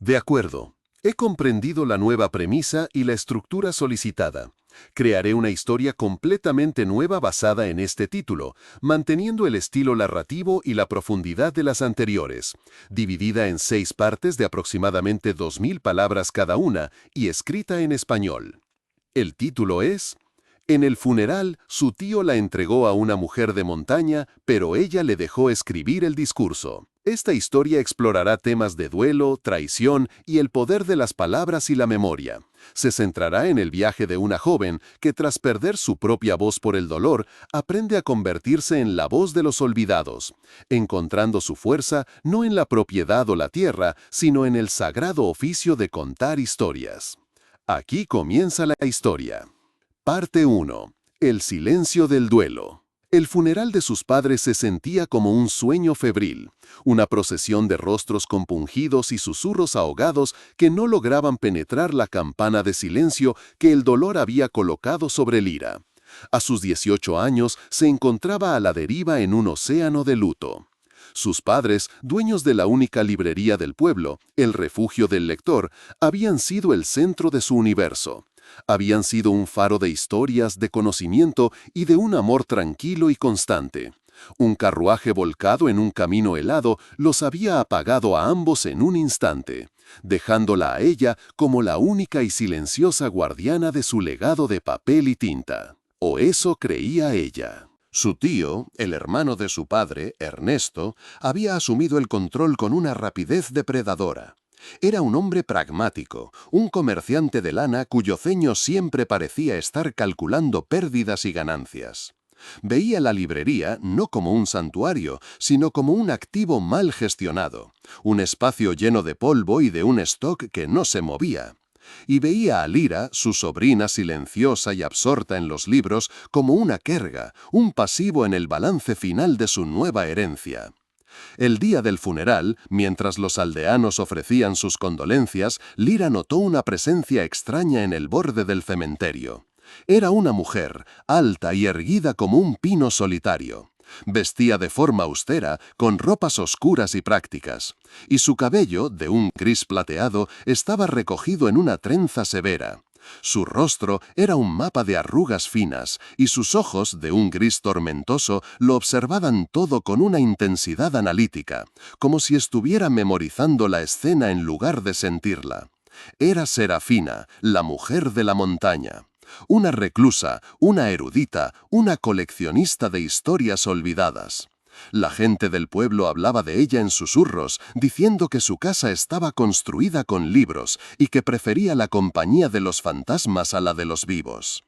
De acuerdo. He comprendido la nueva premisa y la estructura solicitada. Crearé una historia completamente nueva basada en este título, manteniendo el estilo narrativo y la profundidad de las anteriores, dividida en 6 partes de aproximadamente 2000 palabras cada una y escrita en español. El título es: En el funeral, su tío la entregó a una mujer de montaña, pero ella le dejó escribir el discurso. Esta historia explorará temas de duelo, traición y el poder de las palabras y la memoria. Se centrará en el viaje de una joven que, tras perder su propia voz por el dolor, aprende a convertirse en la voz de los olvidados, encontrando su fuerza no en la propiedad o la tierra, sino en el sagrado oficio de contar historias. Aquí comienza la historia. Parte 1. El silencio del duelo. El funeral de sus padres se sentía como un sueño febril, una procesión de rostros compungidos y susurros ahogados que no lograban penetrar la campana de silencio que el dolor había colocado sobre Lyra. A sus 18 años se encontraba a la deriva en un océano de luto. Sus padres, dueños de la única librería del pueblo, el refugio del lector, habían sido el centro de su universo. Habían sido un faro de historias, de conocimiento y de un amor tranquilo y constante. Un carruaje volcado en un camino helado los había apagado a ambos en un instante, dejándola a ella como la única y silenciosa guardiana de su legado de papel y tinta. O eso creía ella. Su tío, el hermano de su padre, Ernesto, había asumido el control con una rapidez depredadora. Era un hombre pragmático, un comerciante de lana cuyo ceño siempre parecía estar calculando pérdidas y ganancias. Veía la librería no como un santuario, sino como un activo mal gestionado, un espacio lleno de polvo y de un stock que no se movía. Y veía a Lyra, su sobrina silenciosa y absorta en los libros, como una querga, un pasivo en el balance final de su nueva herencia. El día del funeral, mientras los aldeanos ofrecían sus condolencias, Lyra notó una presencia extraña en el borde del cementerio. Era una mujer, alta y erguida como un pino solitario. Vestía de forma austera, con ropas oscuras y prácticas, y su cabello, de un gris plateado, estaba recogido en una trenza severa. Su rostro era un mapa de arrugas finas, y sus ojos, de un gris tormentoso, lo observaban todo con una intensidad analítica, como si estuviera memorizando la escena en lugar de sentirla. Era Serafina, la mujer de la montaña. Una reclusa, una erudita, una coleccionista de historias olvidadas. La gente del pueblo hablaba de ella en susurros, diciendo que su casa estaba construida con libros y que prefería la compañía de los fantasmas a la de los vivos.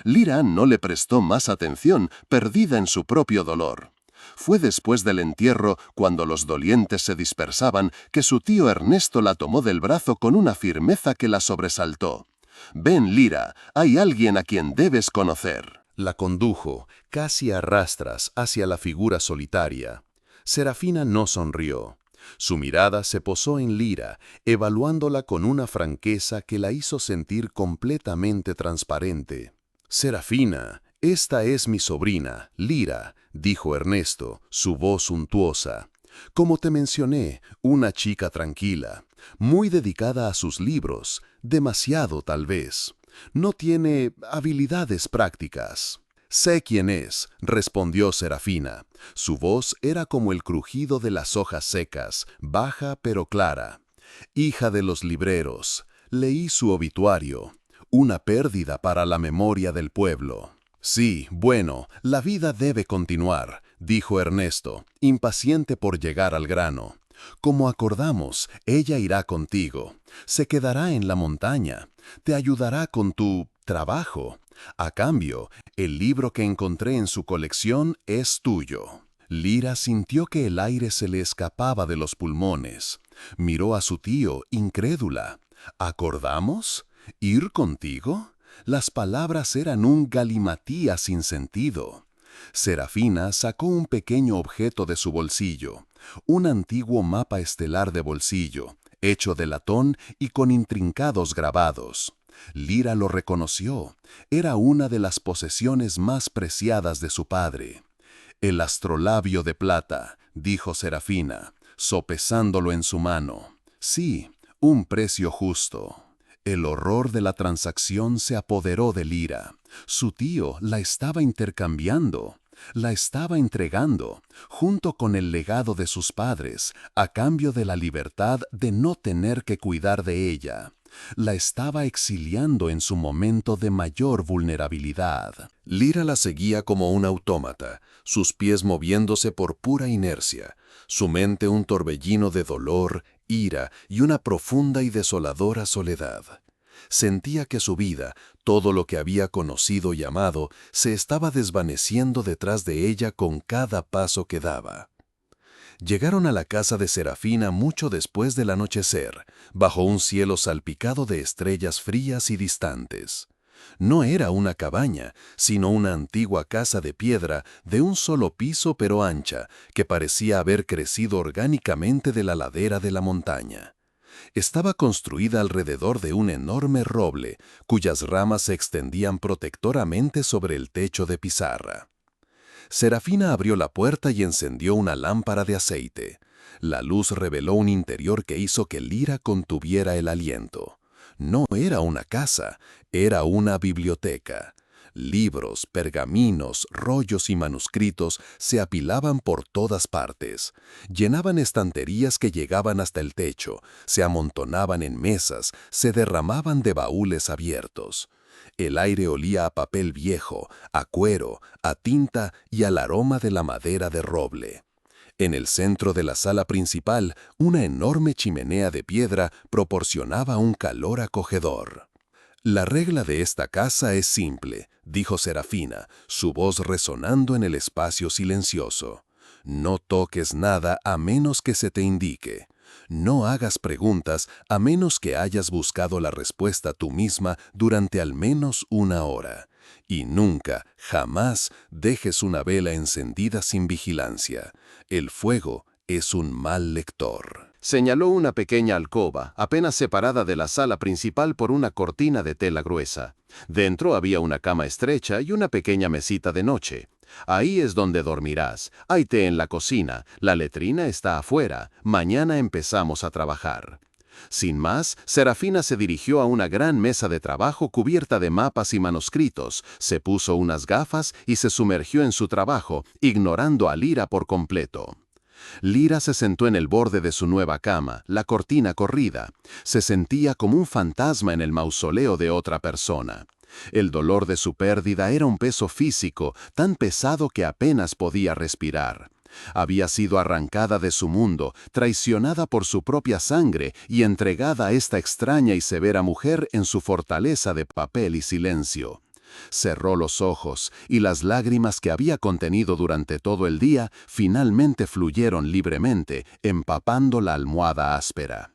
Lyra no le prestó más atención, perdida en su propio dolor. Fue después del entierro, cuando los dolientes se dispersaban, que su tío Ernesto la tomó del brazo con una firmeza que la sobresaltó. «Ven, Lyra, hay alguien a quien debes conocer». La condujo, casi a rastras, hacia la figura solitaria. Serafina no sonrió. Su mirada se posó en Lyra, evaluándola con una franqueza que la hizo sentir completamente transparente. «Serafina, esta es mi sobrina, Lyra», dijo Ernesto, su voz untuosa. «Como te mencioné, una chica tranquila, muy dedicada a sus libros, demasiado tal vez. No tiene habilidades prácticas». «Sé quién es», respondió Serafina. Su voz era como el crujido de las hojas secas, baja pero clara. «Hija de los libreros. Leí su obituario. Una pérdida para la memoria del pueblo». «Sí, bueno, la vida debe continuar», dijo Ernesto, impaciente por llegar al grano. «Como acordamos, ella irá contigo. Se quedará en la montaña. Te ayudará con tu trabajo. A cambio, el libro que encontré en su colección es tuyo». Lyra sintió que el aire se le escapaba de los pulmones. Miró a su tío, incrédula. «¿Acordamos? ¿Ir contigo?» Las palabras eran un galimatía sin sentido. Serafina sacó un pequeño objeto de su bolsillo, un antiguo mapa estelar de bolsillo, hecho de latón y con intrincados grabados. Lyra lo reconoció. Era una de las posesiones más preciadas de su padre. «El astrolabio de plata», dijo Serafina, sopesándolo en su mano. «Sí, Un precio justo. El horror de la transacción se apoderó de Lira. Su tío la estaba intercambiando, la estaba entregando, junto con el legado de sus padres, a cambio de la libertad de no tener que cuidar de ella. La estaba exiliando en su momento de mayor vulnerabilidad. Lira la seguía como un autómata, sus pies moviéndose por pura inercia, su mente un torbellino de dolor, ira y una profunda y desoladora soledad. Sentía que su vida, todo lo que había conocido y amado, se estaba desvaneciendo detrás de ella con cada paso que daba. Llegaron a la casa de Serafina mucho después del anochecer, bajo un cielo salpicado de estrellas frías y distantes. No era una cabaña, sino una antigua casa de piedra de un solo piso pero ancha, que parecía haber crecido orgánicamente de la ladera de la montaña. Estaba construida alrededor de un enorme roble, cuyas ramas se extendían protectoramente sobre el techo de pizarra. Serafina abrió la puerta y encendió una lámpara de aceite. La luz reveló un interior que hizo que Lira contuviera el aliento. No era una casa, era una biblioteca. Libros, pergaminos, rollos y manuscritos se apilaban por todas partes. Llenaban estanterías que llegaban hasta el techo, se amontonaban en mesas, se derramaban de baúles abiertos. El aire olía a papel viejo, a cuero, a tinta y al aroma de la madera de roble. En el centro de la sala principal, una enorme chimenea de piedra proporcionaba un calor acogedor. «La regla de esta casa es simple», dijo Serafina, su voz resonando en el espacio silencioso. «No toques nada a menos que se te indique. No hagas preguntas a menos que hayas buscado la respuesta tú misma durante al menos una hora. Y nunca, jamás, dejes una vela encendida sin vigilancia. El fuego es un mal lector». Señaló una pequeña alcoba, apenas separada de la sala principal por una cortina de tela gruesa. Dentro había una cama estrecha y una pequeña mesita de noche. «Ahí es donde dormirás. Hay té en la cocina. La letrina está afuera. Mañana empezamos a trabajar». Sin más, Serafina se dirigió a una gran mesa de trabajo cubierta de mapas y manuscritos, se puso unas gafas y se sumergió en su trabajo, ignorando a Lira por completo. Lira se sentó en el borde de su nueva cama, la cortina corrida. Se sentía como un fantasma en el mausoleo de otra persona. El dolor de su pérdida era un peso físico, tan pesado que apenas podía respirar. Había sido arrancada de su mundo, traicionada por su propia sangre y entregada a esta extraña y severa mujer en su fortaleza de papel y silencio. Cerró los ojos y las lágrimas que había contenido durante todo el día finalmente fluyeron libremente, empapando la almohada áspera.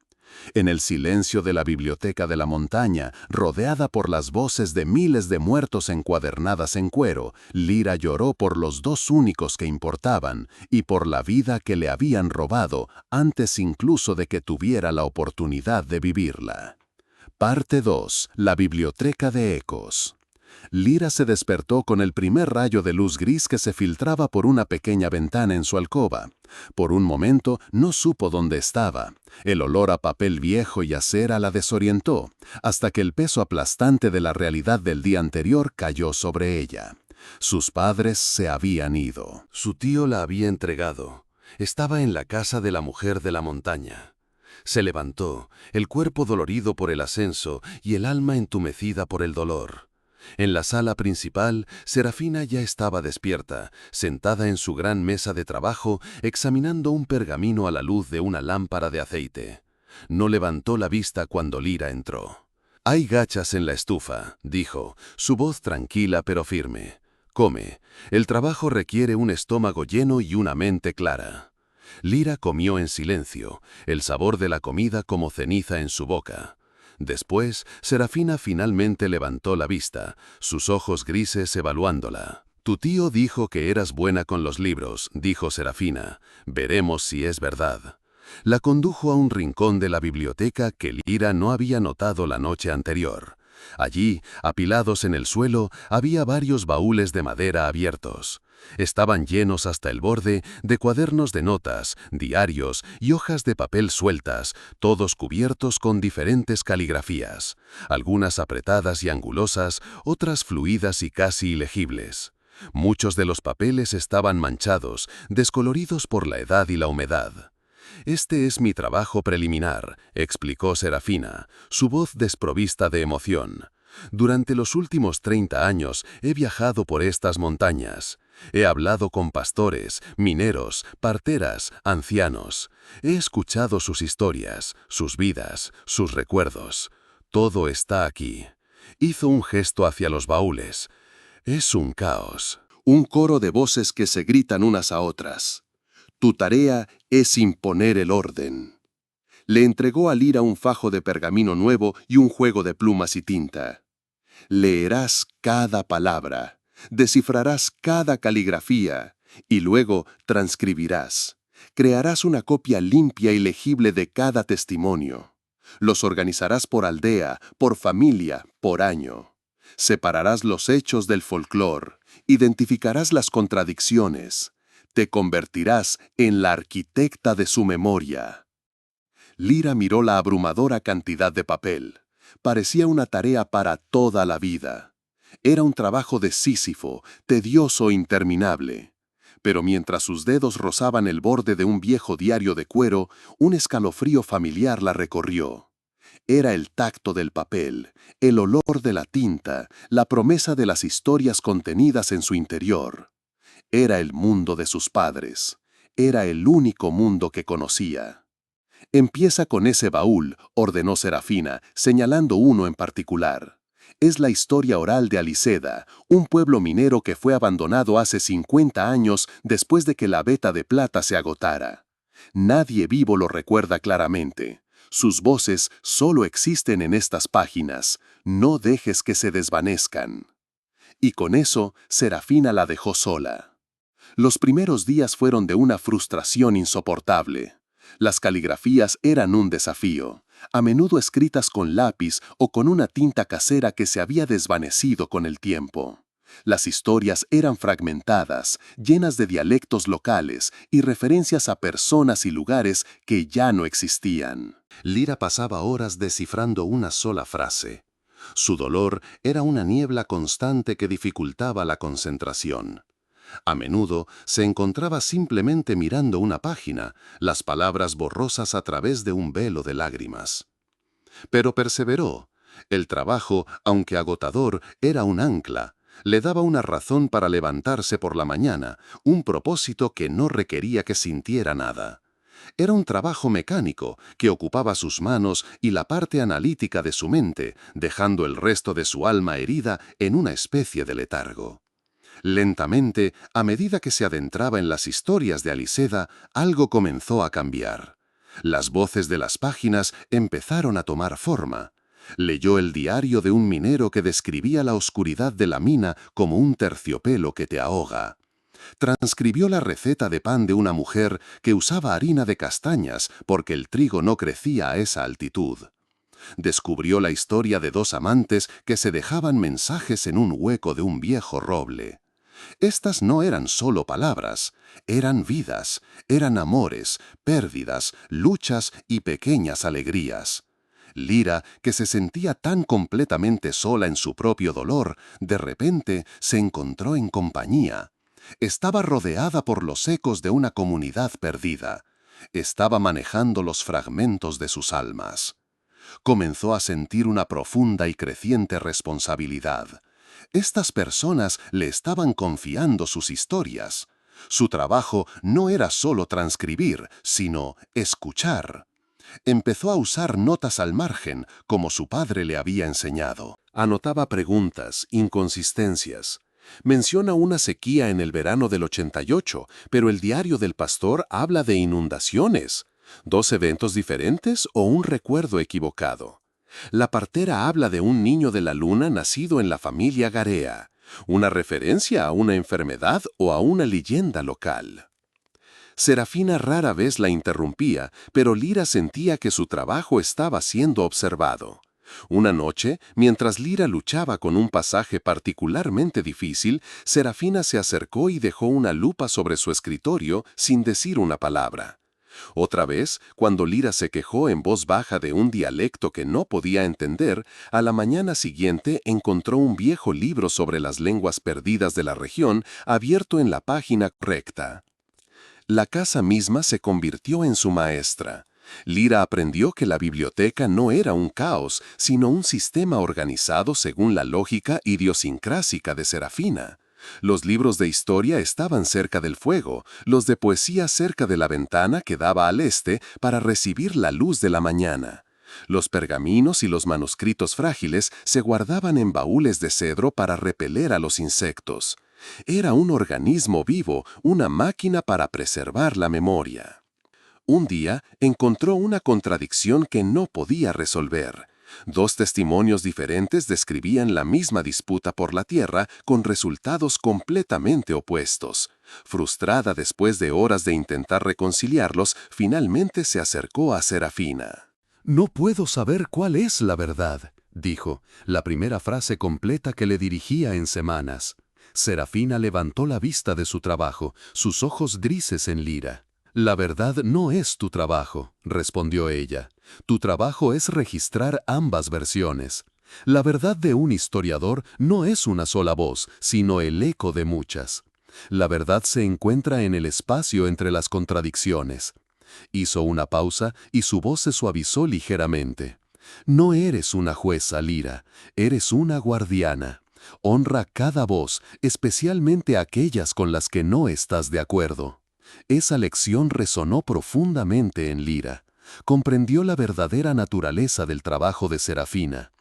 En el silencio de la biblioteca de la montaña, rodeada por las voces de miles de muertos encuadernadas en cuero, Lira lloró por los dos únicos que importaban y por la vida que le habían robado antes incluso de que tuviera la oportunidad de vivirla. Parte 2. La biblioteca de ecos. Lira se despertó con el primer rayo de luz gris que se filtraba por una pequeña ventana en su alcoba. Por un momento no supo dónde estaba. El olor a papel viejo y a cera la desorientó, hasta que el peso aplastante de la realidad del día anterior cayó sobre ella. Sus padres se habían ido. Su tío la había entregado. Estaba en la casa de la mujer de la montaña. Se levantó, el cuerpo dolorido por el ascenso y el alma entumecida por el dolor. En la sala principal, Serafina ya estaba despierta, sentada en su gran mesa de trabajo, examinando un pergamino a la luz de una lámpara de aceite. No levantó la vista cuando Lira entró. «Hay gachas en la estufa», dijo, su voz tranquila pero firme. «Come. El trabajo requiere un estómago lleno y una mente clara». Lira comió en silencio, el sabor de la comida como ceniza en su boca. Después, Serafina finalmente levantó la vista, sus ojos grises evaluándola. «Tu tío dijo que eras buena con los libros», dijo Serafina. «Veremos si es verdad». La condujo a un rincón de la biblioteca que Lira no había notado la noche anterior. Allí, apilados en el suelo, había varios baúles de madera abiertos. Estaban llenos hasta el borde de cuadernos de notas, diarios y hojas de papel sueltas, todos cubiertos con diferentes caligrafías, algunas apretadas y angulosas, otras fluidas y casi ilegibles. Muchos de los papeles estaban manchados, descoloridos por la edad y la humedad. «Este es mi trabajo preliminar», explicó Serafina, su voz desprovista de emoción. «Durante los últimos 30 años he viajado por estas montañas. He hablado con pastores, mineros, parteras, ancianos. He escuchado sus historias, sus vidas, sus recuerdos. Todo está aquí». Hizo un gesto hacia los baúles. «Es un caos». Un coro de voces que se gritan unas a otras. Tu tarea es imponer el orden. Le entregó a Lyra un fajo de pergamino nuevo y un juego de plumas y tinta. Leerás cada palabra, descifrarás cada caligrafía y luego transcribirás. Crearás una copia limpia y legible de cada testimonio. Los organizarás por aldea, por familia, por año. Separarás los hechos del folclore, identificarás las contradicciones. Te convertirás en la arquitecta de su memoria. Lyra miró la abrumadora cantidad de papel. Parecía una tarea para toda la vida. Era un trabajo de Sísifo, tedioso e interminable. Pero mientras sus dedos rozaban el borde de un viejo diario de cuero, un escalofrío familiar la recorrió. Era el tacto del papel, el olor de la tinta, la promesa de las historias contenidas en su interior. Era el mundo de sus padres. Era el único mundo que conocía. Empieza con ese baúl, ordenó Serafina, señalando uno en particular. Es la historia oral de Aliceda, un pueblo minero que fue abandonado hace 50 años después de que la veta de plata se agotara. Nadie vivo lo recuerda claramente. Sus voces solo existen en estas páginas. No dejes que se desvanezcan. Y con eso, Serafina la dejó sola. Los primeros días fueron de una frustración insoportable. Las caligrafías eran un desafío, a menudo escritas con lápiz o con una tinta casera que se había desvanecido con el tiempo. Las historias eran fragmentadas, llenas de dialectos locales y referencias a personas y lugares que ya no existían. Lyra pasaba horas descifrando una sola frase. Su dolor era una niebla constante que dificultaba la concentración. A menudo se encontraba simplemente mirando una página, las palabras borrosas a través de un velo de lágrimas. Pero perseveró. El trabajo, aunque agotador, era un ancla. Le daba una razón para levantarse por la mañana, un propósito que no requería que sintiera nada. Era un trabajo mecánico que ocupaba sus manos y la parte analítica de su mente, dejando el resto de su alma herida en una especie de letargo. Lentamente, a medida que se adentraba en las historias de Aliceda, algo comenzó a cambiar. Las voces de las páginas empezaron a tomar forma. Leyó el diario de un minero que describía la oscuridad de la mina como un terciopelo que te ahoga. Transcribió la receta de pan de una mujer que usaba harina de castañas porque el trigo no crecía a esa altitud. Descubrió la historia de dos amantes que se dejaban mensajes en un hueco de un viejo roble. Estas no eran solo palabras, eran vidas, eran amores, pérdidas, luchas y pequeñas alegrías. Lyra, que se sentía tan completamente sola en su propio dolor, de repente se encontró en compañía. Estaba rodeada por los ecos de una comunidad perdida. Estaba manejando los fragmentos de sus almas. Comenzó a sentir una profunda y creciente responsabilidad. Estas personas le estaban confiando sus historias. Su trabajo no era solo transcribir, sino escuchar. Empezó a usar notas al margen, como su padre le había enseñado. Anotaba preguntas, inconsistencias. Menciona una sequía en el verano del 88, pero el diario del pastor habla de inundaciones. ¿Dos eventos diferentes o un recuerdo equivocado? La partera habla de un niño de la luna nacido en la familia Garea, una referencia a una enfermedad o a una leyenda local. Serafina rara vez la interrumpía, pero Lyra sentía que su trabajo estaba siendo observado. Una noche, mientras Lira luchaba con un pasaje particularmente difícil, Serafina se acercó y dejó una lupa sobre su escritorio sin decir una palabra. Otra vez, cuando Lira se quejó en voz baja de un dialecto que no podía entender, a la mañana siguiente encontró un viejo libro sobre las lenguas perdidas de la región abierto en la página correcta. La casa misma se convirtió en su maestra. Lira aprendió que la biblioteca no era un caos, sino un sistema organizado según la lógica idiosincrásica de Serafina. Los libros de historia estaban cerca del fuego, los de poesía cerca de la ventana que daba al este para recibir la luz de la mañana. Los pergaminos y los manuscritos frágiles se guardaban en baúles de cedro para repeler a los insectos. Era un organismo vivo, una máquina para preservar la memoria. Un día encontró una contradicción que no podía resolver. Dos testimonios diferentes describían la misma disputa por la tierra con resultados completamente opuestos. Frustrada después de horas de intentar reconciliarlos, finalmente se acercó a Serafina. «No puedo saber cuál es la verdad», dijo, la primera frase completa que le dirigía en semanas. Serafina levantó la vista de su trabajo, sus ojos grises en Lira. «La verdad no es tu trabajo», respondió ella. «Tu trabajo es registrar ambas versiones. La verdad de un historiador no es una sola voz, sino el eco de muchas. La verdad se encuentra en el espacio entre las contradicciones». Hizo una pausa y su voz se suavizó ligeramente. «No eres una jueza, Lira, eres una guardiana. Honra cada voz, especialmente aquellas con las que no estás de acuerdo». Esa lección resonó profundamente en Lira. Comprendió la verdadera naturaleza del trabajo de Serafina.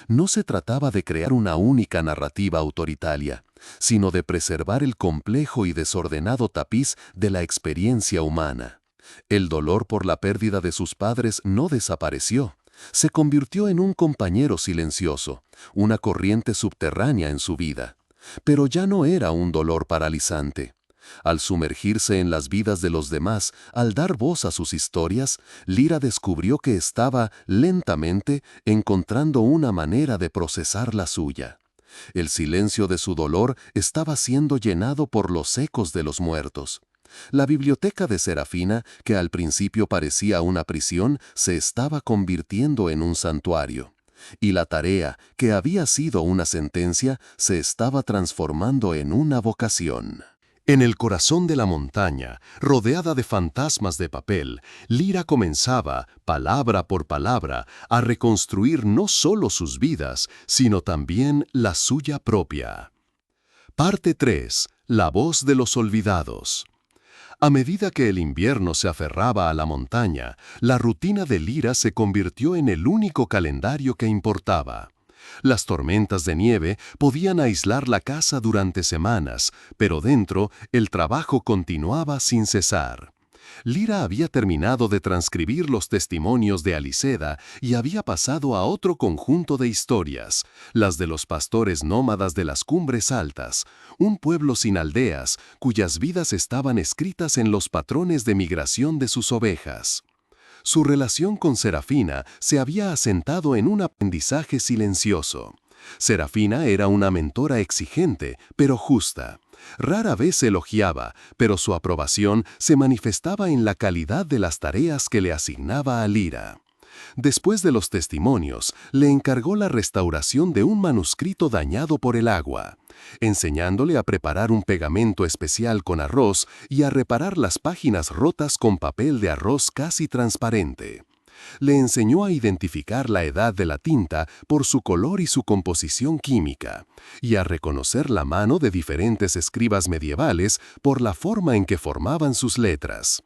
No se trataba de crear una única narrativa autoritaria, sino de preservar el complejo y desordenado tapiz de la experiencia humana. El dolor por la pérdida de sus padres no desapareció. Se convirtió en un compañero silencioso, una corriente subterránea en su vida. Pero ya no era un dolor paralizante. Al sumergirse en las vidas de los demás, al dar voz a sus historias, Lira descubrió que estaba, lentamente, encontrando una manera de procesar la suya. El silencio de su dolor estaba siendo llenado por los ecos de los muertos. La biblioteca de Serafina, que al principio parecía una prisión, se estaba convirtiendo en un santuario. Y la tarea, que había sido una sentencia, se estaba transformando en una vocación. En el corazón de la montaña, rodeada de fantasmas de papel, Lira comenzaba, palabra por palabra, a reconstruir no solo sus vidas, sino también la suya propia. Parte 3. La voz de los olvidados. A medida que el invierno se aferraba a la montaña, la rutina de Lira se convirtió en el único calendario que importaba. Las tormentas de nieve podían aislar la casa durante semanas, pero dentro el trabajo continuaba sin cesar. Lira había terminado de transcribir los testimonios de Aliceda y había pasado a otro conjunto de historias, las de los pastores nómadas de las cumbres altas, un pueblo sin aldeas cuyas vidas estaban escritas en los patrones de migración de sus ovejas. Su relación con Serafina se había asentado en un aprendizaje silencioso. Serafina era una mentora exigente, pero justa. Rara vez se elogiaba, pero su aprobación se manifestaba en la calidad de las tareas que le asignaba a Lira. Después de los testimonios, le encargó la restauración de un manuscrito dañado por el agua, enseñándole a preparar un pegamento especial con arroz y a reparar las páginas rotas con papel de arroz casi transparente. Le enseñó a identificar la edad de la tinta por su color y su composición química, y a reconocer la mano de diferentes escribas medievales por la forma en que formaban sus letras.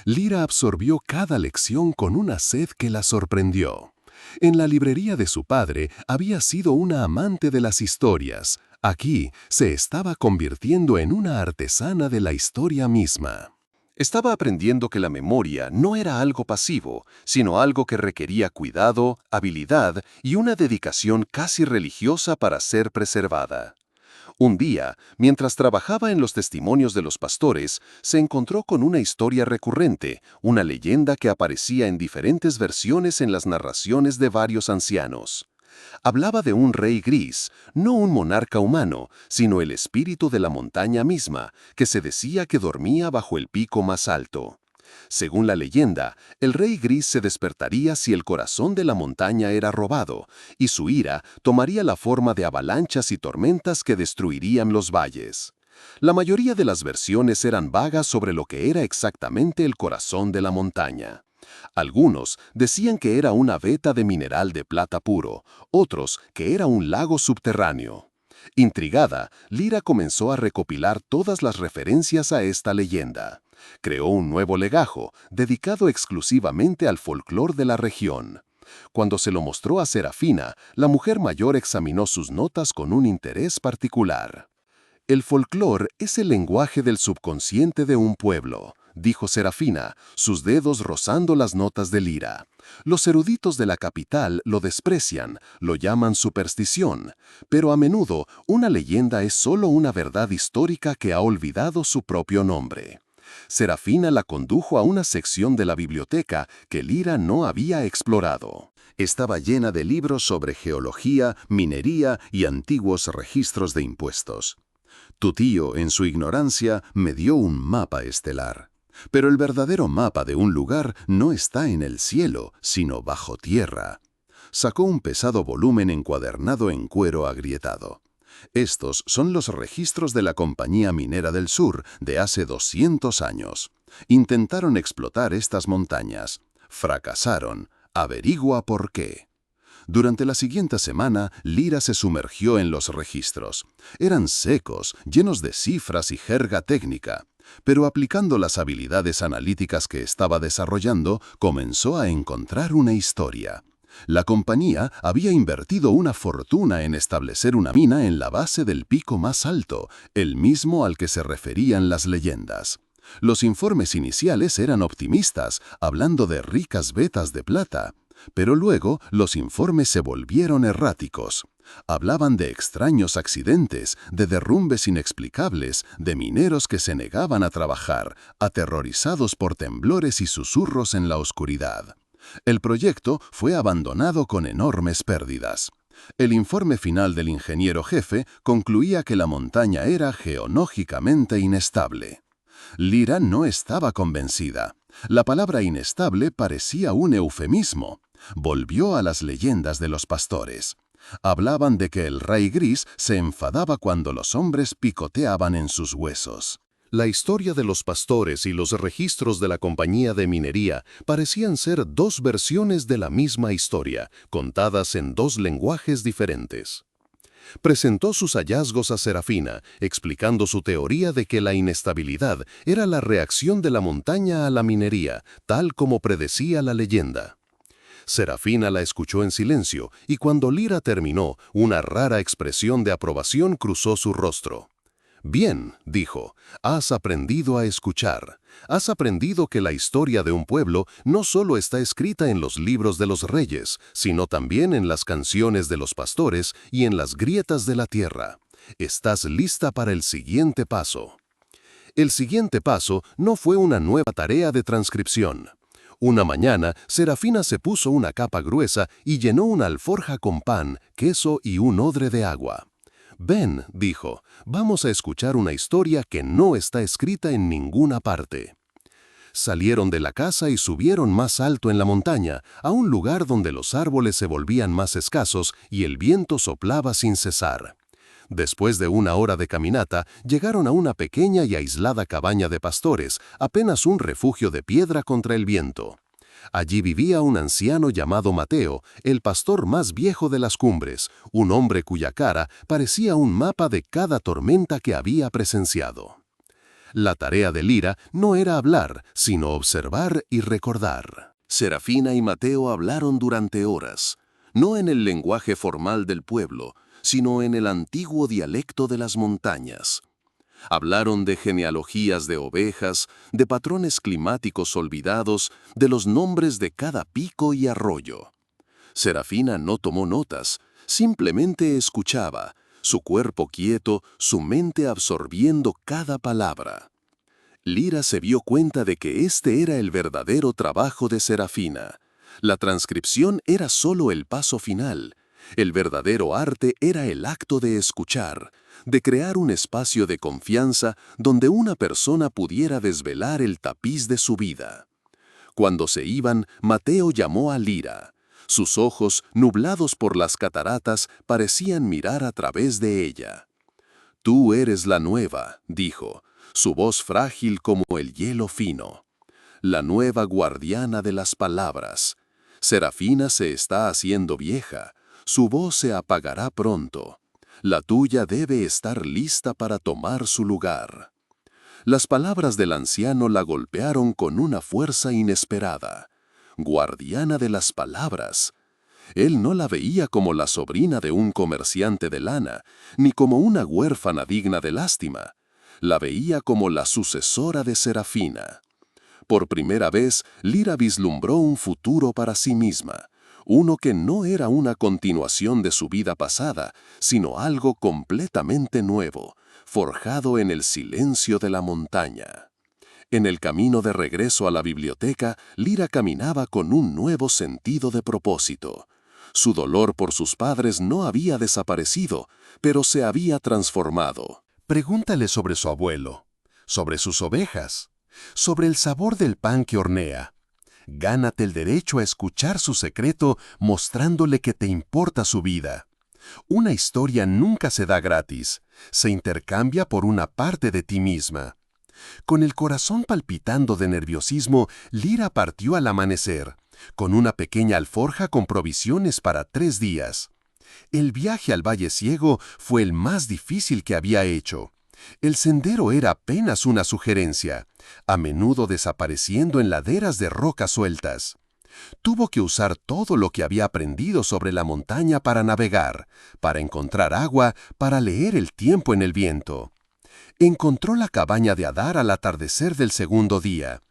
Lira absorbió cada lección con una sed que la sorprendió. En la librería de su padre había sido una amante de las historias. Aquí se estaba convirtiendo en una artesana de la historia misma. Estaba aprendiendo que la memoria no era algo pasivo, sino algo que requería cuidado, habilidad y una dedicación casi religiosa para ser preservada. Un día, mientras trabajaba en los testimonios de los pastores, se encontró con una historia recurrente, una leyenda que aparecía en diferentes versiones en las narraciones de varios ancianos. Hablaba de un rey gris, no un monarca humano, sino el espíritu de la montaña misma, que se decía que dormía bajo el pico más alto. Según la leyenda, el rey gris se despertaría si el corazón de la montaña era robado, y su ira tomaría la forma de avalanchas y tormentas que destruirían los valles. La mayoría de las versiones eran vagas sobre lo que era exactamente el corazón de la montaña. Algunos decían que era una veta de mineral de plata puro, otros que era un lago subterráneo. Intrigada, Lyra comenzó a recopilar todas las referencias a esta leyenda. Creó un nuevo legajo, dedicado exclusivamente al folclore de la región. Cuando se lo mostró a Serafina, la mujer mayor examinó sus notas con un interés particular. El folclore es el lenguaje del subconsciente de un pueblo, dijo Serafina, sus dedos rozando las notas de Lyra. Los eruditos de la capital lo desprecian, lo llaman superstición, pero a menudo una leyenda es solo una verdad histórica que ha olvidado su propio nombre. Serafina la condujo a una sección de la biblioteca que Lyra no había explorado. Estaba llena de libros sobre geología, minería y antiguos registros de impuestos. Tu tío, en su ignorancia, me dio un mapa estelar. Pero el verdadero mapa de un lugar no está en el cielo, sino bajo tierra. Sacó un pesado volumen encuadernado en cuero agrietado. Estos son los registros de la Compañía Minera del Sur de hace 200 años. Intentaron explotar estas montañas. Fracasaron. Averigua por qué. Durante la siguiente semana, Lyra se sumergió en los registros. Eran secos, llenos de cifras y jerga técnica. Pero aplicando las habilidades analíticas que estaba desarrollando, comenzó a encontrar una historia. La compañía había invertido una fortuna en establecer una mina en la base del pico más alto, el mismo al que se referían las leyendas. Los informes iniciales eran optimistas, hablando de ricas vetas de plata. Pero luego los informes se volvieron erráticos. Hablaban de extraños accidentes, de derrumbes inexplicables, de mineros que se negaban a trabajar, aterrorizados por temblores y susurros en la oscuridad. El proyecto fue abandonado con enormes pérdidas. El informe final del ingeniero jefe concluía que la montaña era geológicamente inestable. Lyra no estaba convencida. La palabra inestable parecía un eufemismo. Volvió a las leyendas de los pastores. Hablaban de que el rey gris se enfadaba cuando los hombres picoteaban en sus huesos. La historia de los pastores y los registros de la compañía de minería parecían ser dos versiones de la misma historia, contadas en dos lenguajes diferentes. Presentó sus hallazgos a Serafina, explicando su teoría de que la inestabilidad era la reacción de la montaña a la minería, tal como predecía la leyenda. Serafina la escuchó en silencio, y cuando Lyra terminó, una rara expresión de aprobación cruzó su rostro. «Bien», dijo, «has aprendido a escuchar. Has aprendido que la historia de un pueblo no solo está escrita en los libros de los reyes, sino también en las canciones de los pastores y en las grietas de la tierra. Estás lista para el siguiente paso». El siguiente paso no fue una nueva tarea de transcripción. Una mañana, Serafina se puso una capa gruesa y llenó una alforja con pan, queso y un odre de agua. «Ven», dijo, «vamos a escuchar una historia que no está escrita en ninguna parte». Salieron de la casa y subieron más alto en la montaña, a un lugar donde los árboles se volvían más escasos y el viento soplaba sin cesar. Después de una hora de caminata, llegaron a una pequeña y aislada cabaña de pastores, apenas un refugio de piedra contra el viento. Allí vivía un anciano llamado Mateo, el pastor más viejo de las cumbres, un hombre cuya cara parecía un mapa de cada tormenta que había presenciado. La tarea de Lyra no era hablar, sino observar y recordar. Serafina y Mateo hablaron durante horas, no en el lenguaje formal del pueblo, sino en el antiguo dialecto de las montañas. Hablaron de genealogías de ovejas, de patrones climáticos olvidados, de los nombres de cada pico y arroyo. Serafina no tomó notas, simplemente escuchaba, su cuerpo quieto, su mente absorbiendo cada palabra. Lira se dio cuenta de que este era el verdadero trabajo de Serafina. La transcripción era solo el paso final. El verdadero arte era el acto de escuchar, de crear un espacio de confianza donde una persona pudiera desvelar el tapiz de su vida. Cuando se iban, Mateo llamó a Lira. Sus ojos, nublados por las cataratas, parecían mirar a través de ella. «Tú eres la nueva», dijo, su voz frágil como el hielo fino. «La nueva guardiana de las palabras. Serafina se está haciendo vieja. Su voz se apagará pronto. La tuya debe estar lista para tomar su lugar». Las palabras del anciano la golpearon con una fuerza inesperada. Guardiana de las palabras. Él no la veía como la sobrina de un comerciante de lana, ni como una huérfana digna de lástima. La veía como la sucesora de Serafina. Por primera vez, Lira vislumbró un futuro para sí misma, uno que no era una continuación de su vida pasada, sino algo completamente nuevo, forjado en el silencio de la montaña. En el camino de regreso a la biblioteca, Lira caminaba con un nuevo sentido de propósito. Su dolor por sus padres no había desaparecido, pero se había transformado. Pregúntale sobre su abuelo, sobre sus ovejas, sobre el sabor del pan que hornea. Gánate el derecho a escuchar su secreto mostrándole que te importa su vida. Una historia nunca se da gratis, se intercambia por una parte de ti misma. Con el corazón palpitando de nerviosismo, Lira partió al amanecer, con una pequeña alforja con provisiones para 3 días. El viaje al Valle Ciego fue el más difícil que había hecho. El sendero era apenas una sugerencia, a menudo desapareciendo en laderas de rocas sueltas. Tuvo que usar todo lo que había aprendido sobre la montaña para navegar, para encontrar agua, para leer el tiempo en el viento. Encontró la cabaña de Adar al atardecer del segundo día.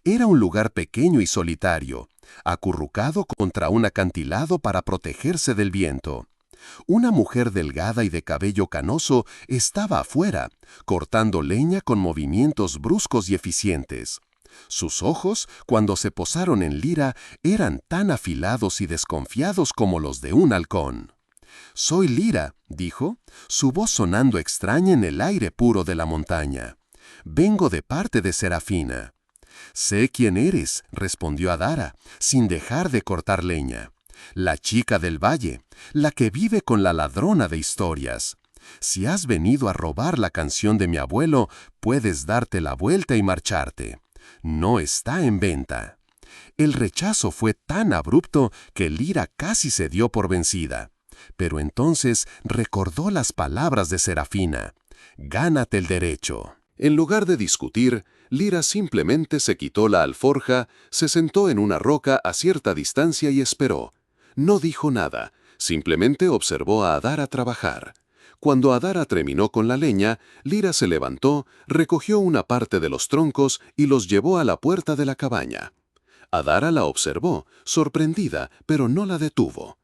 Era un lugar pequeño y solitario, acurrucado contra un acantilado para protegerse del viento. Una mujer delgada y de cabello canoso estaba afuera, cortando leña con movimientos bruscos y eficientes. Sus ojos, cuando se posaron en Lira, eran tan afilados y desconfiados como los de un halcón. «Soy Lira», dijo, su voz sonando extraña en el aire puro de la montaña. «Vengo de parte de Serafina». «Sé quién eres», respondió Adara, sin dejar de cortar leña. «La chica del valle, la que vive con la ladrona de historias. Si has venido a robar la canción de mi abuelo, puedes darte la vuelta y marcharte. No está en venta». El rechazo fue tan abrupto que Lira casi se dio por vencida. Pero entonces recordó las palabras de Serafina. «Gánate el derecho». En lugar de discutir, Lira simplemente se quitó la alforja, se sentó en una roca a cierta distancia y esperó. No dijo nada, simplemente observó a Adara trabajar. Cuando Adara terminó con la leña, Lira se levantó, recogió una parte de los troncos y los llevó a la puerta de la cabaña. Adara la observó, sorprendida, pero no la detuvo.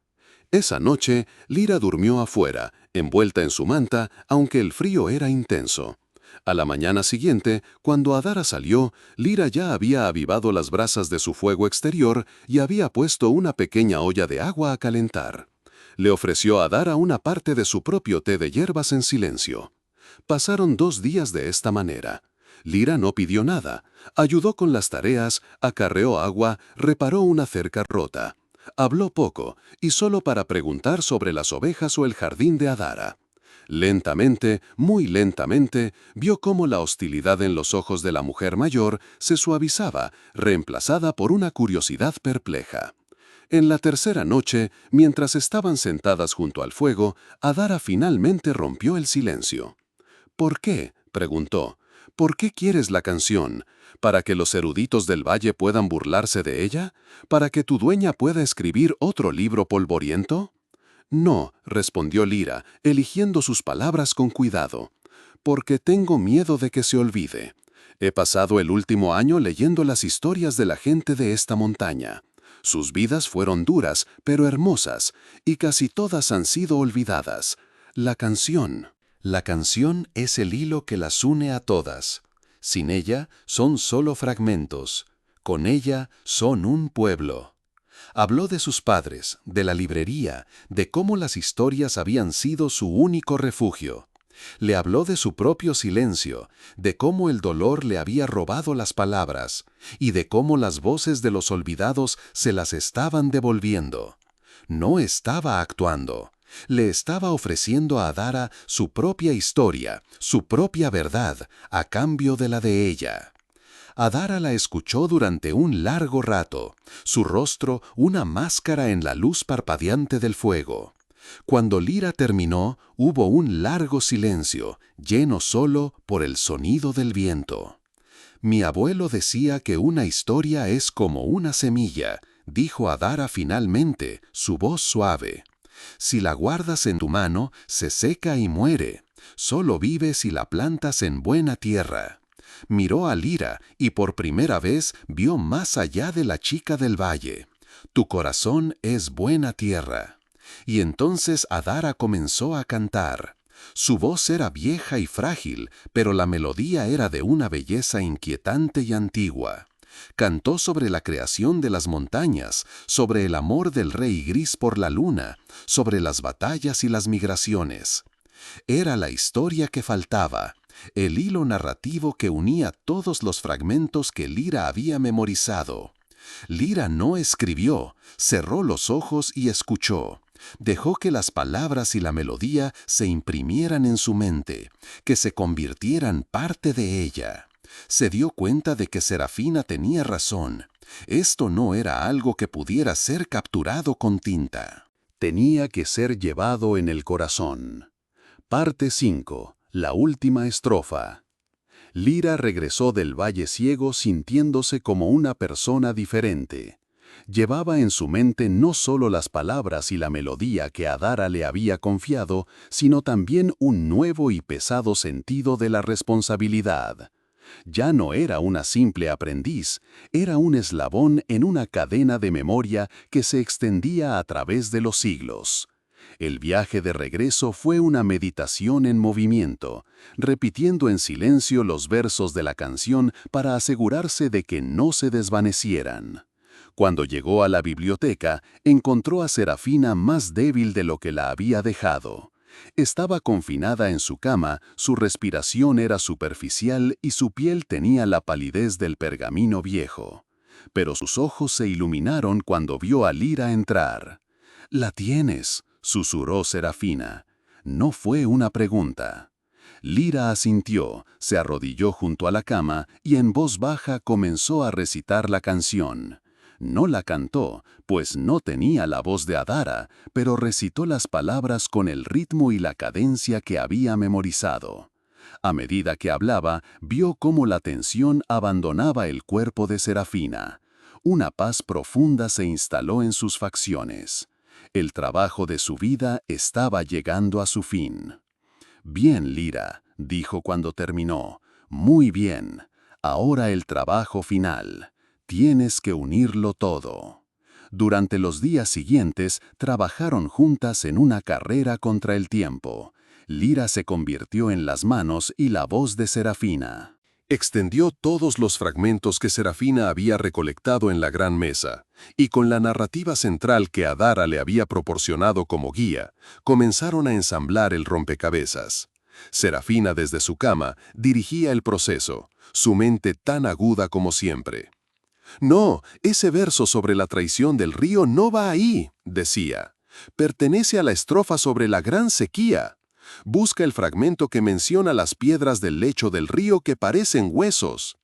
Esa noche, Lira durmió afuera, envuelta en su manta, aunque el frío era intenso. A la mañana siguiente, cuando Adara salió, Lira ya había avivado las brasas de su fuego exterior y había puesto una pequeña olla de agua a calentar. Le ofreció a Adara una parte de su propio té de hierbas en silencio. Pasaron 2 días de esta manera. Lira no pidió nada, ayudó con las tareas, acarreó agua, reparó una cerca rota. Habló poco, y solo para preguntar sobre las ovejas o el jardín de Adara. Lentamente, muy lentamente, vio cómo la hostilidad en los ojos de la mujer mayor se suavizaba, reemplazada por una curiosidad perpleja. En la tercera noche, mientras estaban sentadas junto al fuego, Adara finalmente rompió el silencio. «¿Por qué?», preguntó. «¿Por qué quieres la canción? ¿Para que los eruditos del valle puedan burlarse de ella? ¿Para que tu dueña pueda escribir otro libro polvoriento?» «No», respondió Lira, eligiendo sus palabras con cuidado, «porque tengo miedo de que se olvide. He pasado el último año leyendo las historias de la gente de esta montaña. Sus vidas fueron duras, pero hermosas, y casi todas han sido olvidadas. La canción. La canción es el hilo que las une a todas. Sin ella son solo fragmentos. Con ella son un pueblo. Habló de sus padres, de la librería, de cómo las historias habían sido su único refugio. Le habló de su propio silencio, de cómo el dolor le había robado las palabras, y de cómo las voces de los olvidados se las estaban devolviendo. No estaba actuando. Le estaba ofreciendo a Dara su propia historia, su propia verdad, a cambio de la de ella. Adara la escuchó durante un largo rato, su rostro una máscara en la luz parpadeante del fuego. Cuando Lyra terminó, hubo un largo silencio, lleno solo por el sonido del viento. Mi abuelo decía que una historia es como una semilla, dijo Adara finalmente, su voz suave. Si la guardas en tu mano, se seca y muere. Solo vive si la plantas en buena tierra. Miró a Lyra y por primera vez vio más allá de la chica del valle. Tu corazón es buena tierra. Y entonces Adara comenzó a cantar. Su voz era vieja y frágil, pero la melodía era de una belleza inquietante y antigua. Cantó sobre la creación de las montañas, sobre el amor del rey gris por la luna, sobre las batallas y las migraciones. Era la historia que faltaba, el hilo narrativo que unía todos los fragmentos que Lyra había memorizado. Lyra no escribió, cerró los ojos y escuchó. Dejó que las palabras y la melodía se imprimieran en su mente, que se convirtieran parte de ella. Se dio cuenta de que Serafina tenía razón. Esto no era algo que pudiera ser capturado con tinta. Tenía que ser llevado en el corazón. Parte 5. La última estrofa. Lyra regresó del Valle Ciego sintiéndose como una persona diferente. Llevaba en su mente no solo las palabras y la melodía que Adara le había confiado, sino también un nuevo y pesado sentido de la responsabilidad. Ya no era una simple aprendiz, era un eslabón en una cadena de memoria que se extendía a través de los siglos. El viaje de regreso fue una meditación en movimiento, repitiendo en silencio los versos de la canción para asegurarse de que no se desvanecieran. Cuando llegó a la biblioteca, encontró a Serafina más débil de lo que la había dejado. Estaba confinada en su cama, su respiración era superficial y su piel tenía la palidez del pergamino viejo. Pero sus ojos se iluminaron cuando vio a Lyra entrar. «La tienes», susurró Serafina. No fue una pregunta. Lyra asintió, se arrodilló junto a la cama y en voz baja comenzó a recitar la canción. No la cantó, pues no tenía la voz de Adara, pero recitó las palabras con el ritmo y la cadencia que había memorizado. A medida que hablaba, vio cómo la tensión abandonaba el cuerpo de Serafina. Una paz profunda se instaló en sus facciones. El trabajo de su vida estaba llegando a su fin. «Bien, Lyra», dijo cuando terminó. «Muy bien. Ahora el trabajo final. Tienes que unirlo todo». Durante los días siguientes, trabajaron juntas en una carrera contra el tiempo. Lyra se convirtió en las manos y la voz de Serafina. Extendió todos los fragmentos que Serafina había recolectado en la gran mesa, y con la narrativa central que Adara le había proporcionado como guía, comenzaron a ensamblar el rompecabezas. Serafina desde su cama dirigía el proceso, su mente tan aguda como siempre. «No, ese verso sobre la traición del río no va ahí», decía. «Pertenece a la estrofa sobre la gran sequía. Busca el fragmento que menciona las piedras del lecho del río que parecen huesos».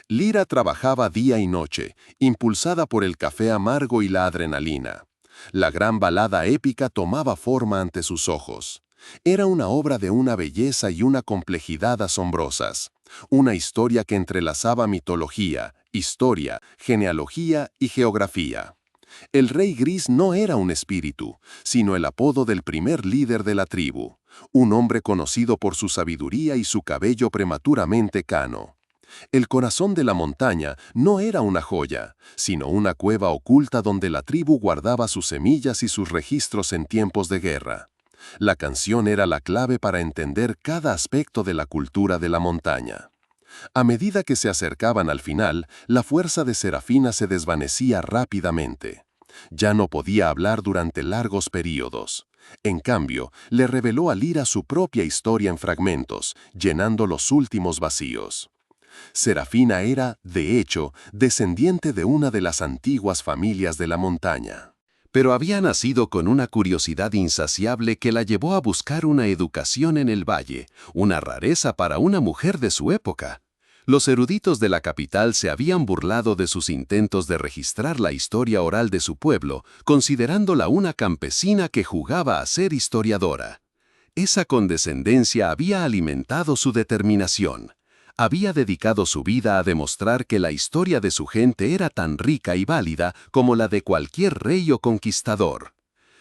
Lyra trabajaba día y noche, impulsada por el café amargo y la adrenalina. La gran balada épica tomaba forma ante sus ojos. Era una obra de una belleza y una complejidad asombrosas. Una historia que entrelazaba mitología, historia, genealogía y geografía. El rey gris no era un espíritu, sino el apodo del primer líder de la tribu, un hombre conocido por su sabiduría y su cabello prematuramente cano. El corazón de la montaña no era una joya, sino una cueva oculta donde la tribu guardaba sus semillas y sus registros en tiempos de guerra. La canción era la clave para entender cada aspecto de la cultura de la montaña. A medida que se acercaban al final, la fuerza de Serafina se desvanecía rápidamente. Ya no podía hablar durante largos períodos. En cambio, le reveló a Lira su propia historia en fragmentos, llenando los últimos vacíos. Serafina era, de hecho, descendiente de una de las antiguas familias de la montaña. Pero había nacido con una curiosidad insaciable que la llevó a buscar una educación en el valle, una rareza para una mujer de su época. Los eruditos de la capital se habían burlado de sus intentos de registrar la historia oral de su pueblo, considerándola una campesina que jugaba a ser historiadora. Esa condescendencia había alimentado su determinación. Había dedicado su vida a demostrar que la historia de su gente era tan rica y válida como la de cualquier rey o conquistador.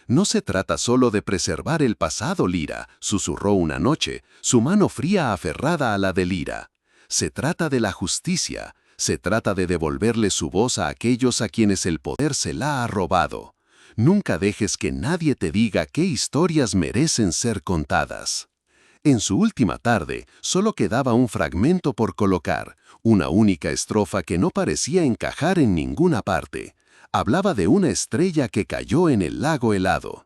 «No se trata solo de preservar el pasado, Lira», susurró una noche, su mano fría aferrada a la de Lira. «Se trata de la justicia, se trata de devolverle su voz a aquellos a quienes el poder se la ha robado. Nunca dejes que nadie te diga qué historias merecen ser contadas». En su última tarde, solo quedaba un fragmento por colocar, una única estrofa que no parecía encajar en ninguna parte. Hablaba de una estrella que cayó en el lago helado.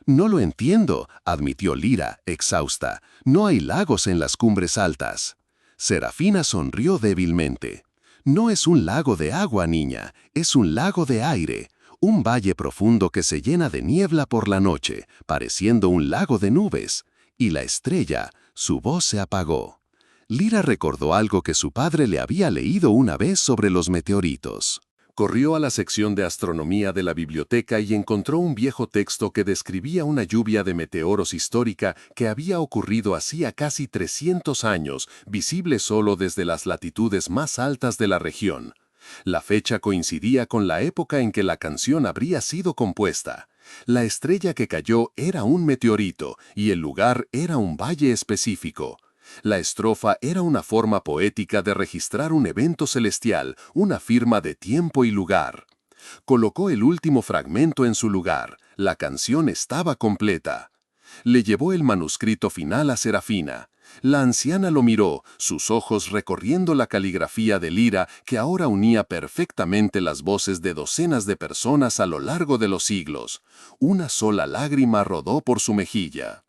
«No lo entiendo», admitió Lira, exhausta. «No hay lagos en las cumbres altas». Serafina sonrió débilmente. «No es un lago de agua, niña, es un lago de aire. Un valle profundo que se llena de niebla por la noche, pareciendo un lago de nubes». Y la estrella, su voz se apagó. Lira recordó algo que su padre le había leído una vez sobre los meteoritos. Corrió a la sección de astronomía de la biblioteca y encontró un viejo texto que describía una lluvia de meteoros histórica que había ocurrido hacía casi 300 años, visible solo desde las latitudes más altas de la región. La fecha coincidía con la época en que la canción habría sido compuesta. La estrella que cayó era un meteorito y el lugar era un valle específico. La estrofa era una forma poética de registrar un evento celestial, una firma de tiempo y lugar. Colocó el último fragmento en su lugar. La canción estaba completa. Le llevó el manuscrito final a Serafina. La anciana lo miró, sus ojos recorriendo la caligrafía de Lira que ahora unía perfectamente las voces de docenas de personas a lo largo de los siglos. Una sola lágrima rodó por su mejilla.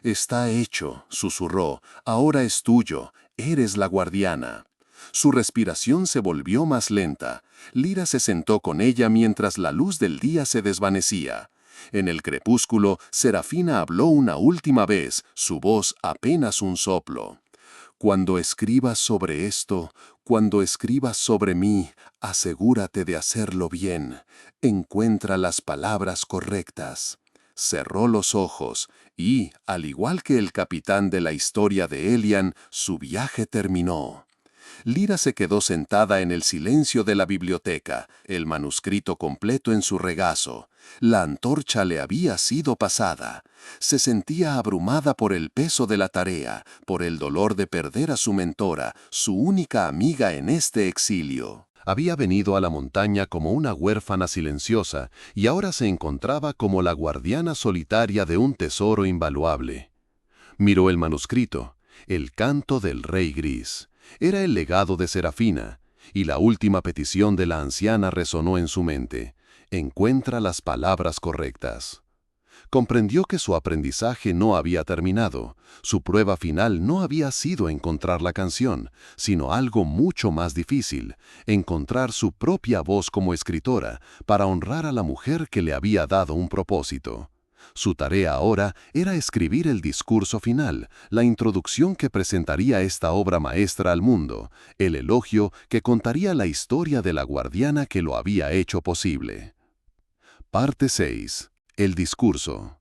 «Está hecho», susurró, «ahora es tuyo, eres la guardiana». Su respiración se volvió más lenta. Lira se sentó con ella mientras la luz del día se desvanecía. En el crepúsculo, Serafina habló una última vez, su voz apenas un soplo. «Cuando escribas sobre esto, cuando escribas sobre mí, asegúrate de hacerlo bien. Encuentra las palabras correctas». Cerró los ojos y, al igual que el capitán de la historia de Elian, su viaje terminó. Lira se quedó sentada en el silencio de la biblioteca, el manuscrito completo en su regazo. La antorcha le había sido pasada. Se sentía abrumada por el peso de la tarea, por el dolor de perder a su mentora, su única amiga en este exilio. Había venido a la montaña como una huérfana silenciosa y ahora se encontraba como la guardiana solitaria de un tesoro invaluable. Miró el manuscrito, el canto del rey gris. Era el legado de Serafina, y la última petición de la anciana resonó en su mente. Encuentra las palabras correctas. Comprendió que su aprendizaje no había terminado. Su prueba final no había sido encontrar la canción, sino algo mucho más difícil, encontrar su propia voz como escritora para honrar a la mujer que le había dado un propósito. Su tarea ahora era escribir el discurso final, la introducción que presentaría esta obra maestra al mundo, el elogio que contaría la historia de la guardiana que lo había hecho posible. Parte 6. El discurso.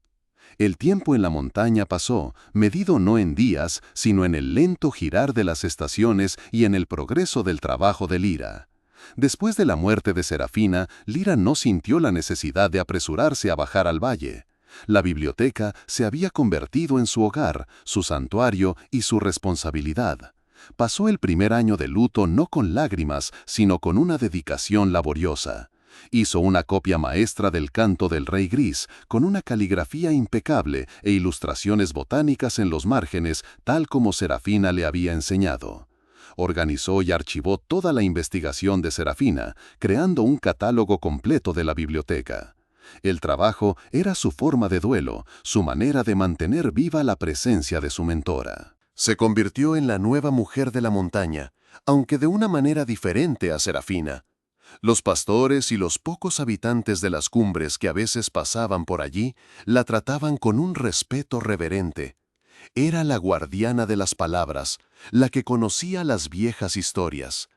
El tiempo en la montaña pasó, medido no en días, sino en el lento girar de las estaciones y en el progreso del trabajo de Lira. Después de la muerte de Serafina, Lira no sintió la necesidad de apresurarse a bajar al valle. La biblioteca se había convertido en su hogar, su santuario y su responsabilidad. Pasó el primer año de luto no con lágrimas, sino con una dedicación laboriosa. Hizo una copia maestra del Canto del Rey Gris, con una caligrafía impecable e ilustraciones botánicas en los márgenes, tal como Serafina le había enseñado. Organizó y archivó toda la investigación de Serafina, creando un catálogo completo de la biblioteca. El trabajo era su forma de duelo, su manera de mantener viva la presencia de su mentora. Se convirtió en la nueva mujer de la montaña, aunque de una manera diferente a Serafina. Los pastores y los pocos habitantes de las cumbres que a veces pasaban por allí la trataban con un respeto reverente. Era la guardiana de las palabras, la que conocía las viejas historias.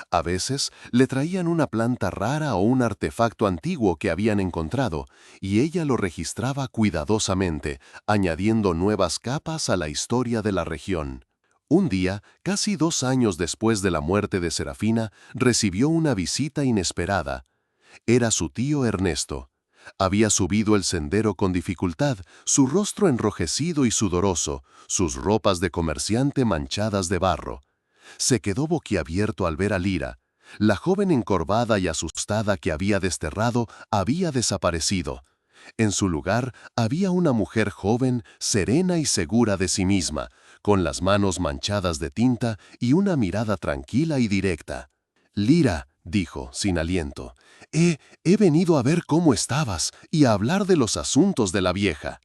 A veces le traían una planta rara o un artefacto antiguo que habían encontrado, y ella lo registraba cuidadosamente, añadiendo nuevas capas a la historia de la región. Un día, casi 2 años después de la muerte de Serafina, recibió una visita inesperada. Era su tío Ernesto. Había subido el sendero con dificultad, su rostro enrojecido y sudoroso, sus ropas de comerciante manchadas de barro. Se quedó boquiabierto al ver a Lira. La joven encorvada y asustada que había desterrado había desaparecido. En su lugar había una mujer joven, serena y segura de sí misma, con las manos manchadas de tinta y una mirada tranquila y directa. «Lira», dijo, sin aliento, he venido a ver cómo estabas y a hablar de los asuntos de la vieja».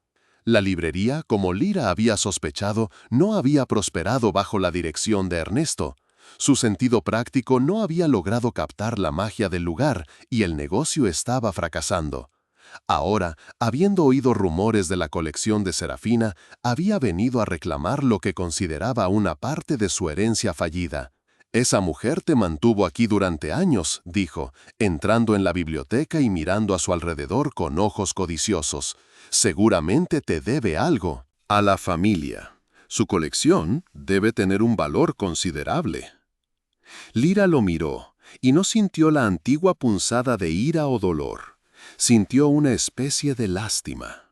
La librería, como Lira había sospechado, no había prosperado bajo la dirección de Ernesto. Su sentido práctico no había logrado captar la magia del lugar y el negocio estaba fracasando. Ahora, habiendo oído rumores de la colección de Serafina, había venido a reclamar lo que consideraba una parte de su herencia fallida. «Esa mujer te mantuvo aquí durante años», dijo, entrando en la biblioteca y mirando a su alrededor con ojos codiciosos. «Seguramente te debe algo». A la familia. Su colección debe tener un valor considerable. Lira lo miró y no sintió la antigua punzada de ira o dolor. Sintió una especie de lástima.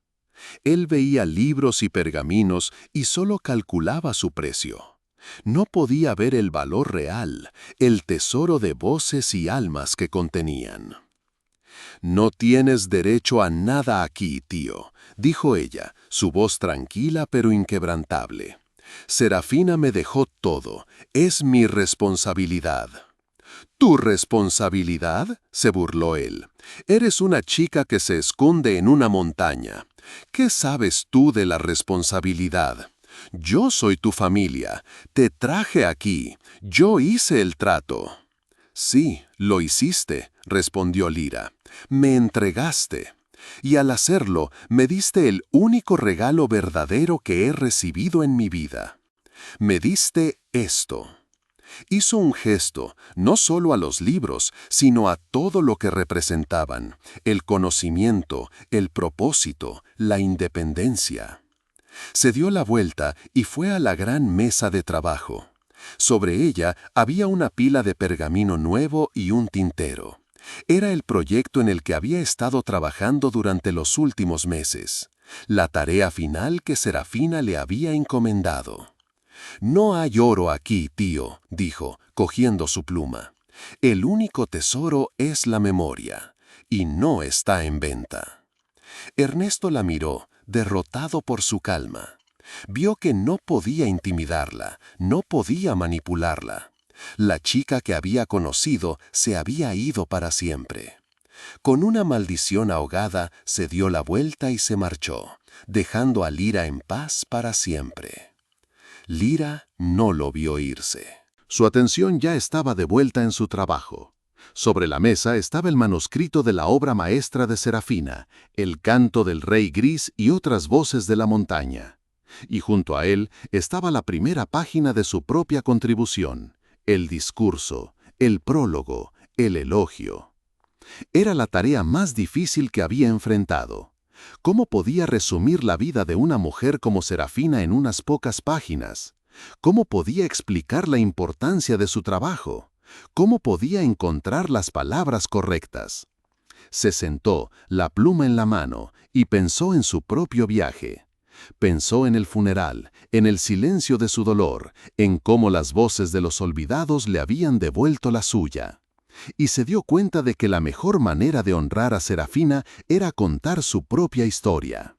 Él veía libros y pergaminos y solo calculaba su precio. No podía ver el valor real, el tesoro de voces y almas que contenían. «No tienes derecho a nada aquí, tío», dijo ella, su voz tranquila pero inquebrantable. «Serafina me dejó todo, es mi responsabilidad». «¿Tu responsabilidad?», se burló él. «Eres una chica que se esconde en una montaña. ¿Qué sabes tú de la responsabilidad? Yo soy tu familia, te traje aquí, yo hice el trato». «Sí, lo hiciste», respondió Lira. «Me entregaste. Y al hacerlo, me diste el único regalo verdadero que he recibido en mi vida. Me diste esto». Hizo un gesto, no solo a los libros, sino a todo lo que representaban: el conocimiento, el propósito, la independencia. Se dio la vuelta y fue a la gran mesa de trabajo. Sobre ella había una pila de pergamino nuevo y un tintero. Era el proyecto en el que había estado trabajando durante los últimos meses, la tarea final que Serafina le había encomendado. «No hay oro aquí, tío», dijo, cogiendo su pluma. «El único tesoro es la memoria, y no está en venta». Ernesto la miró, derrotado por su calma. Vio que no podía intimidarla, no podía manipularla. La chica que había conocido se había ido para siempre. Con una maldición ahogada, se dio la vuelta y se marchó, dejando a Lira en paz para siempre. Lira no lo vio irse. Su atención ya estaba de vuelta en su trabajo. Sobre la mesa estaba el manuscrito de la obra maestra de Serafina, el Canto del Rey Gris y otras voces de la montaña. Y junto a él estaba la primera página de su propia contribución, el discurso, el prólogo, el elogio. Era la tarea más difícil que había enfrentado. ¿Cómo podía resumir la vida de una mujer como Serafina en unas pocas páginas? ¿Cómo podía explicar la importancia de su trabajo? ¿Cómo podía encontrar las palabras correctas? Se sentó, la pluma en la mano, y pensó en su propio viaje. Pensó en el funeral, en el silencio de su dolor, en cómo las voces de los olvidados le habían devuelto la suya. y se dio cuenta de que la mejor manera de honrar a Serafina era contar su propia historia.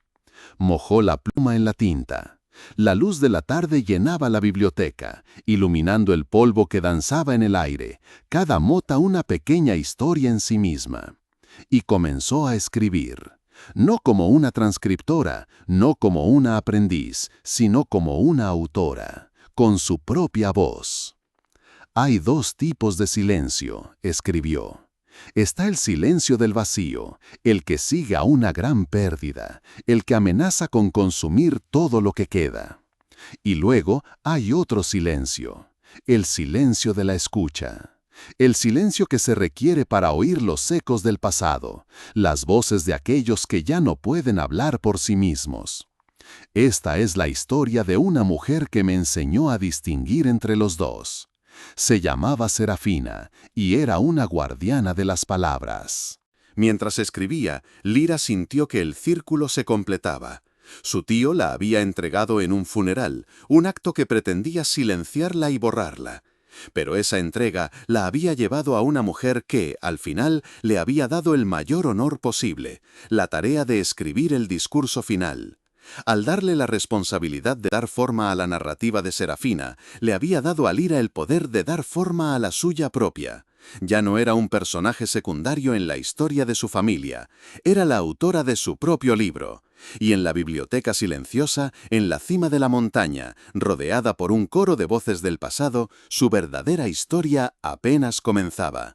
Mojó la pluma en la tinta. La luz de la tarde llenaba la biblioteca, iluminando el polvo que danzaba en el aire, cada mota una pequeña historia en sí misma. Y comenzó a escribir, no como una transcriptora, no como una aprendiz, sino como una autora, con su propia voz. Hay dos tipos de silencio, escribió. Está el silencio del vacío, el que sigue a una gran pérdida, el que amenaza con consumir todo lo que queda. Y luego hay otro silencio, el silencio de la escucha. El silencio que se requiere para oír los ecos del pasado, las voces de aquellos que ya no pueden hablar por sí mismos. Esta es la historia de una mujer que me enseñó a distinguir entre los dos. Se llamaba Serafina y era una guardiana de las palabras. Mientras escribía, Lyra sintió que el círculo se completaba. Su tío la había entregado en un funeral, un acto que pretendía silenciarla y borrarla. Pero esa entrega la había llevado a una mujer que, al final, le había dado el mayor honor posible, la tarea de escribir el discurso final. Al darle la responsabilidad de dar forma a la narrativa de Serafina, le había dado a Lyra el poder de dar forma a la suya propia. Ya no era un personaje secundario en la historia de su familia, era la autora de su propio libro. Y en la biblioteca silenciosa, en la cima de la montaña, rodeada por un coro de voces del pasado, su verdadera historia apenas comenzaba.